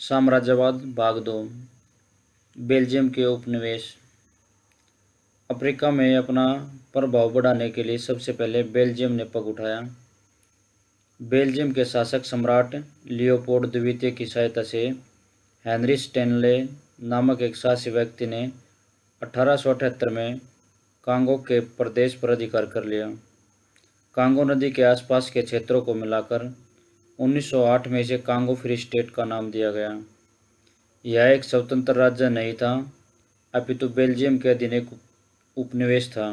साम्राज्यवाद भाग 2। बेल्जियम के उपनिवेश। अफ्रीका में अपना प्रभाव बढ़ाने के लिए सबसे पहले बेल्जियम ने पग उठाया। बेल्जियम के शासक सम्राट लियोपोल्ड द्वितीय की सहायता से हेनरी स्टेनले नामक एक साहसी व्यक्ति ने 1878 में कांगो के प्रदेश पर अधिकार कर लिया। कांगो नदी के आसपास के क्षेत्रों को मिलाकर 1908 में इसे कांगो फ्री स्टेट का नाम दिया गया। यह एक स्वतंत्र राज्य नहीं था, अपितु बेल्जियम के अधीन एक उपनिवेश था।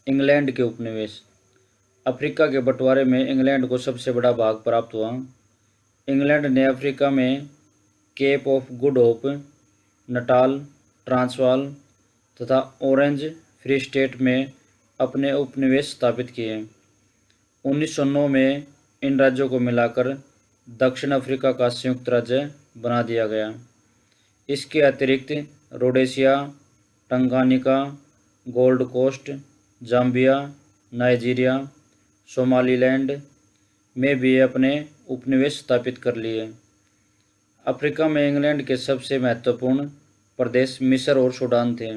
इंग्लैंड के उपनिवेश। अफ्रीका के बंटवारे में इंग्लैंड को सबसे बड़ा भाग प्राप्त हुआ। इंग्लैंड ने अफ्रीका में Cape of Good Hope, Natal, Transvaal तथा ऑरेंज फ्री स्टेट में अपने उपनिवेश स्थापित किए। 1909 में इन राज्यों को मिलाकर दक्षिण अफ्रीका का संयुक्त राज्य बना दिया गया। इसके अतिरिक्त Rhodesia, Tanganyika, Gold Coast, Zambia, Nigeria, Somaliland में भी अपने उपनिवेश स्थापित कर लिए। अफ्रीका में इंग्लैंड के सबसे महत्वपूर्ण प्रदेश मिस्र और सूडान थे।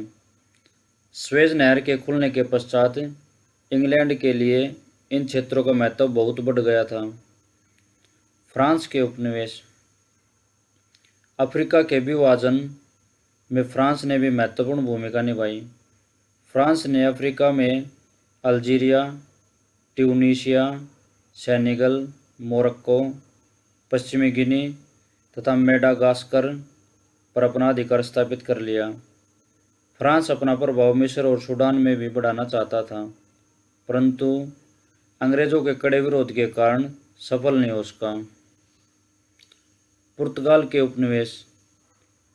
स्वेज नहर के खुलने के पश्चात इंग्लैंड के लिए इन क्षेत्रों का महत्व बहुत बढ़ गया था। फ्रांस के उपनिवेश। अफ्रीका के विभाजन में फ्रांस ने भी महत्वपूर्ण भूमिका निभाई। फ्रांस ने अफ्रीका में अल्जीरिया, ट्यूनीशिया, सेनेगल, मोरक्को, पश्चिमी गिनी तथा मेडागास्कर पर अपना अधिकार स्थापित कर लिया। फ्रांस अपना प्रभाव मिस्र और सूडान में भी बढ़ाना चाहता था, परंतु अंग्रेजों के कड़े विरोध के कारण सफल नहीं हो सका। पुर्तगाल के उपनिवेश।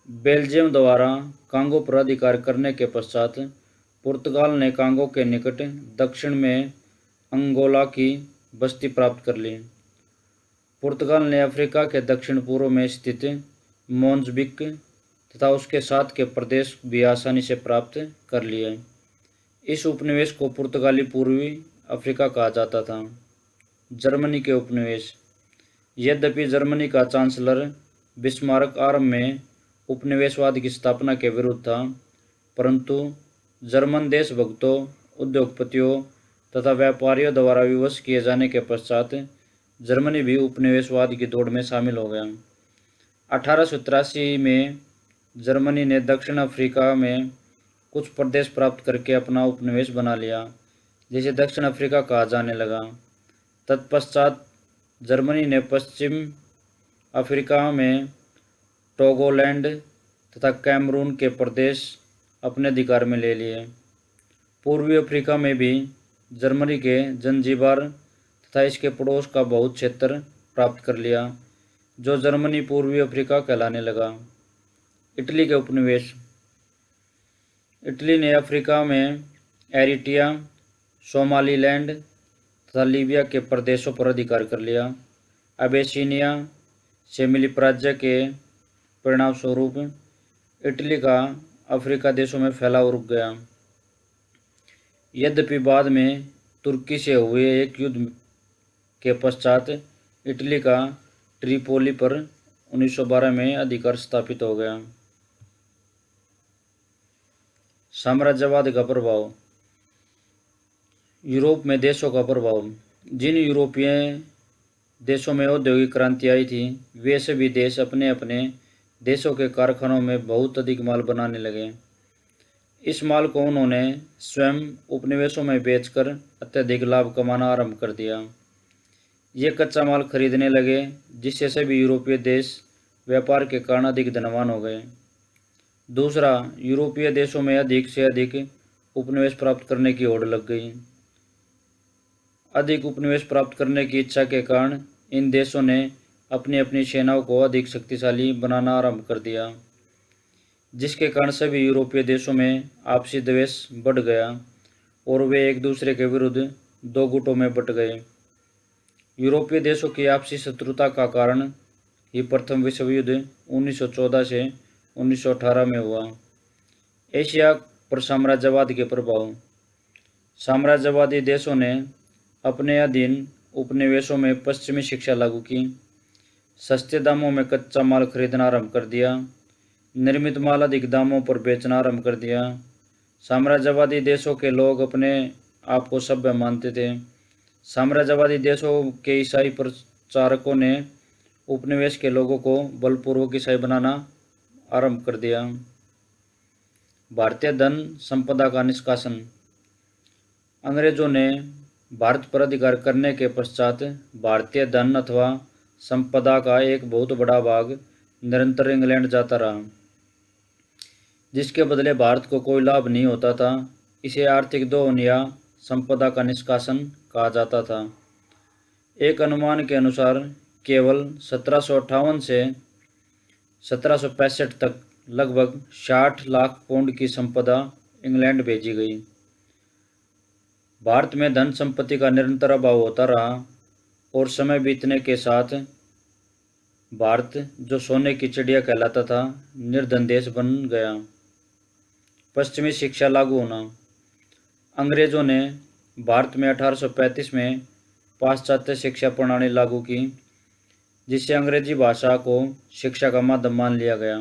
बेल्जियम द्वारा कांगो पर अधिकार करने के पश्चात पुर्तगाल ने कांगो के निकट दक्षिण में अंगोला की बस्ती प्राप्त कर ली। पुर्तगाल ने अफ्रीका के दक्षिण पूर्व में स्थित मोज़म्बिक तथा उसके साथ के प्रदेश भी आसानी से प्राप्त कर लिए। इस उपनिवेश को पुर्तगाली पूर्वी अफ्रीका कहा जाता था। जर्मनी के उपनिवेश। यद्यपि जर्मनी का चांसलर बिस्मार्क आरंभ में उपनिवेशवाद की स्थापना के विरुद्ध था, परंतु जर्मन देशभक्तों, उद्योगपतियों तथा व्यापारियों द्वारा विवश किए जाने के पश्चात जर्मनी भी उपनिवेशवाद की दौड़ में शामिल हो गया। 1883 में जर्मनी ने दक्षिण अफ्रीका में कुछ प्रदेश प्राप्त करके अपना उपनिवेश बना लिया, जिसे दक्षिण अफ्रीका कहा जाने लगा। तत्पश्चात जर्मनी ने पश्चिम अफ्रीका में टोगोलैंड तथा कैमरून के प्रदेश अपने अधिकार में ले लिए। पूर्वी अफ्रीका में भी जर्मनी के जंजीबार तथा इसके पड़ोस का बहुत क्षेत्र प्राप्त कर लिया, जो जर्मनी पूर्वी अफ्रीका कहलाने लगा। इटली के उपनिवेश। इटली ने अफ्रीका में एरिट्रिया, सोमालीलैंड तथा लीबिया के प्रदेशों पर अधिकार कर लिया। अबेसिनिया से मिली पराजय के परिणामस्वरूप इटली का अफ्रीका देशों में फैलाव रुक गया। यद्यपि बाद में तुर्की से हुए एक युद्ध के पश्चात इटली का ट्रिपोली पर 1912 में अधिकार स्थापित हो गया। साम्राज्यवाद का प्रभाव। यूरोप में देशों का प्रभाव। जिन यूरोपीय देशों में औद्योगिक क्रांति आई थी, वे सभी देश अपने अपने देशों के कारखानों में बहुत अधिक माल बनाने लगे। इस माल को उन्होंने स्वयं उपनिवेशों में बेचकर अत्यधिक लाभ कमाना आरंभ कर दिया। ये कच्चा माल खरीदने लगे, जिससे सभी यूरोपीय देश व्यापार के कारण अधिक धनवान हो गए। दूसरा, यूरोपीय देशों में अधिक से अधिक उपनिवेश प्राप्त करने की होड़ लग गई। अधिक उपनिवेश प्राप्त करने की इच्छा के कारण इन देशों ने अपनी अपनी सेनाओं को अधिक शक्तिशाली बनाना आरंभ कर दिया, जिसके कारण सभी यूरोपीय देशों में आपसी द्वेष बढ़ गया और वे एक दूसरे के विरुद्ध दो गुटों में बंट गए। यूरोपीय देशों की आपसी शत्रुता का कारण ही प्रथम विश्व युद्ध 1914 से 1918 में हुआ। एशिया पर साम्राज्यवाद के प्रभाव। साम्राज्यवादी देशों ने अपने अधीन उपनिवेशों में पश्चिमी शिक्षा लागू की। सस्ते दामों में कच्चा माल खरीदना आरंभ कर दिया। निर्मित माल अधिक दामों पर बेचना आरंभ कर दिया। साम्राज्यवादी देशों के लोग अपने आप को सभ्य मानते थे। साम्राज्यवादी देशों के ईसाई प्रचारकों ने उपनिवेश के लोगों को बलपूर्वक ईसाई बनाना आरंभ कर दिया। भारतीय धन संपदा का निष्कासन। अंग्रेजों ने भारत पर अधिकार करने के पश्चात भारतीय धन अथवा संपदा का एक बहुत बड़ा भाग निरंतर इंग्लैंड जाता रहा, जिसके बदले भारत को कोई लाभ नहीं होता था। इसे आर्थिक दोहन या संपदा का निष्कासन कहा जाता था। एक अनुमान के अनुसार केवल 1758 से 1765 तक लगभग 60 लाख पाउंड की संपदा इंग्लैंड भेजी गई। भारत में धन संपत्ति का निरंतर अभाव होता रहा और समय बीतने के साथ भारत, जो सोने की चिड़िया कहलाता था, निर्धन देश बन गया। पश्चिमी शिक्षा लागू होना। अंग्रेजों ने भारत में 1835 में पाश्चात्य शिक्षा प्रणाली लागू की, जिससे अंग्रेजी भाषा को शिक्षा का माध्यम मान लिया गया।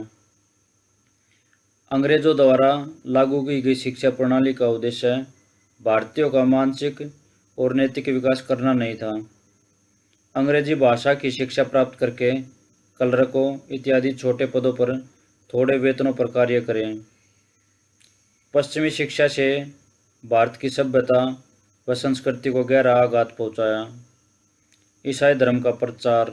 अंग्रेजों द्वारा लागू की गई शिक्षा प्रणाली का उद्देश्य भारतीयों का मानसिक और नैतिक विकास करना नहीं था। अंग्रेजी भाषा की शिक्षा प्राप्त करके कलरकों इत्यादि छोटे पदों पर थोड़े वेतनों पर कार्य करें। पश्चिमी शिक्षा से भारत की सभ्यता व संस्कृति को गहरा आघात पहुंचाया। ईसाई धर्म का प्रचार।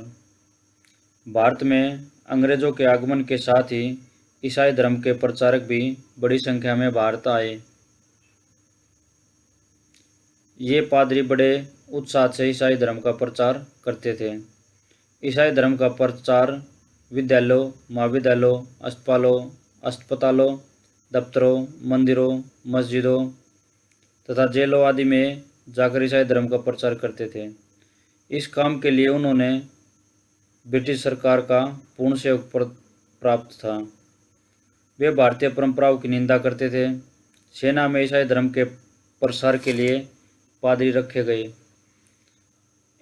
भारत में अंग्रेजों के आगमन के साथ ही ईसाई धर्म के प्रचारक भी बड़ी संख्या में भारत आए। ये पादरी बड़े उत्साह से ईसाई धर्म का प्रचार करते थे। ईसाई धर्म का प्रचार विद्यालयों, महाविद्यालयों, अस्पतालों, दफ्तरों, मंदिरों, मस्जिदों तथा जेलों आदि में जाकर ईसाई धर्म का प्रचार करते थे। इस काम के लिए उन्होंने ब्रिटिश सरकार का पूर्ण सहयोग प्राप्त था। वे भारतीय परंपराओं की निंदा करते थे। सेना में ईसाई धर्म के प्रसार के लिए पादरी रखे गए।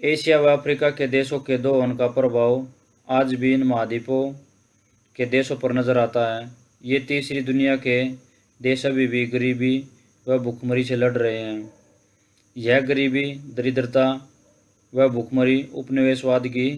एशिया व अफ्रीका के देशों के दोहन का प्रभाव आज भी इन महाद्वीपों के देशों पर नजर आता है। ये तीसरी दुनिया के देश अभी भी गरीबी व भूखमरी से लड़ रहे हैं। यह गरीबी, दरिद्रता व भूखमरी उपनिवेशवाद की